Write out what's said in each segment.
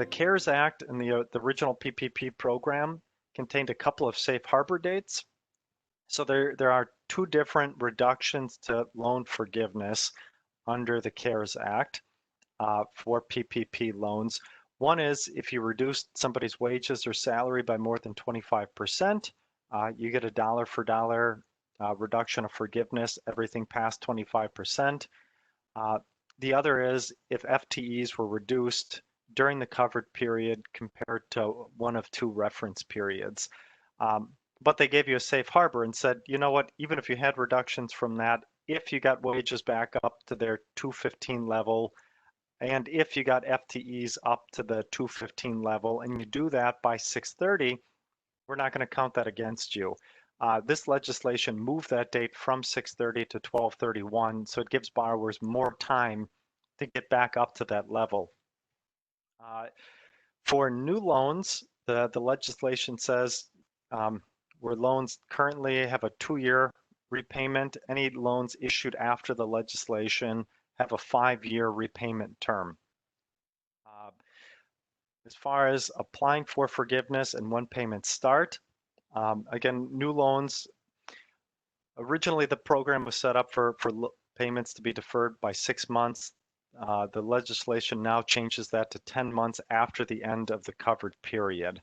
The CARES Act and the original PPP program contained a couple of safe harbor dates. So there are two different reductions to loan forgiveness under the CARES Act for PPP loans. One is if you reduce somebody's wages or salary by more than 25%, you get a dollar for dollar reduction of forgiveness, everything past 25%. The other is if FTEs were reduced during the covered period compared to one of two reference periods. But they gave you a safe harbor and said, you know what, even if you had reductions from that, if you got wages back up to their 215 level, and if you got FTEs up to the 215 level, and you do that by 6/30, we're not going to count that against you. This legislation moved that date from 6/30 to 12/31, so it gives borrowers more time to get back up to that level. For new loans, the legislation says where loans currently have a 2-year repayment, any loans issued after the legislation have a 5-year repayment term. As far as applying for forgiveness and when payments start, again, new loans, originally the program was set up for payments to be deferred by 6 months. The legislation now changes that to 10 months after the end of the covered period.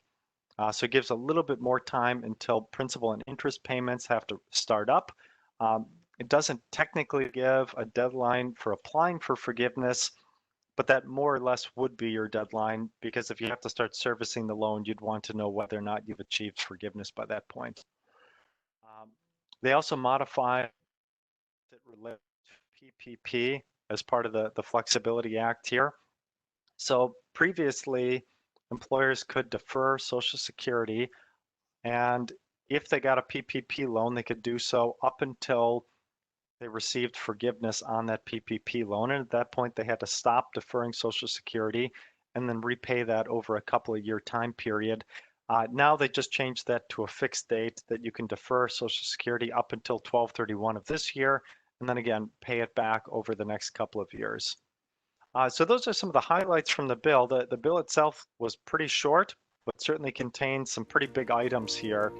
So it gives a little bit more time until principal and interest payments have to start up. It doesn't technically give a deadline for applying for forgiveness, but that more or less would be your deadline, because if you have to start servicing the loan, you'd want to know whether or not you've achieved forgiveness by that point. They also modified it related to PPP as part of the Flexibility Act here. So previously, employers could defer Social Security, and if they got a PPP loan, they could do so up until they received forgiveness on that PPP loan. And at that point, they had to stop deferring Social Security and then repay that over a couple of year time period. Now they just changed that to a fixed date that you can defer Social Security up until 12/31 of this year, and then again, pay it back over the next couple of years. So those are some of the highlights from the bill. The bill itself was pretty short, but certainly contains some pretty big items here.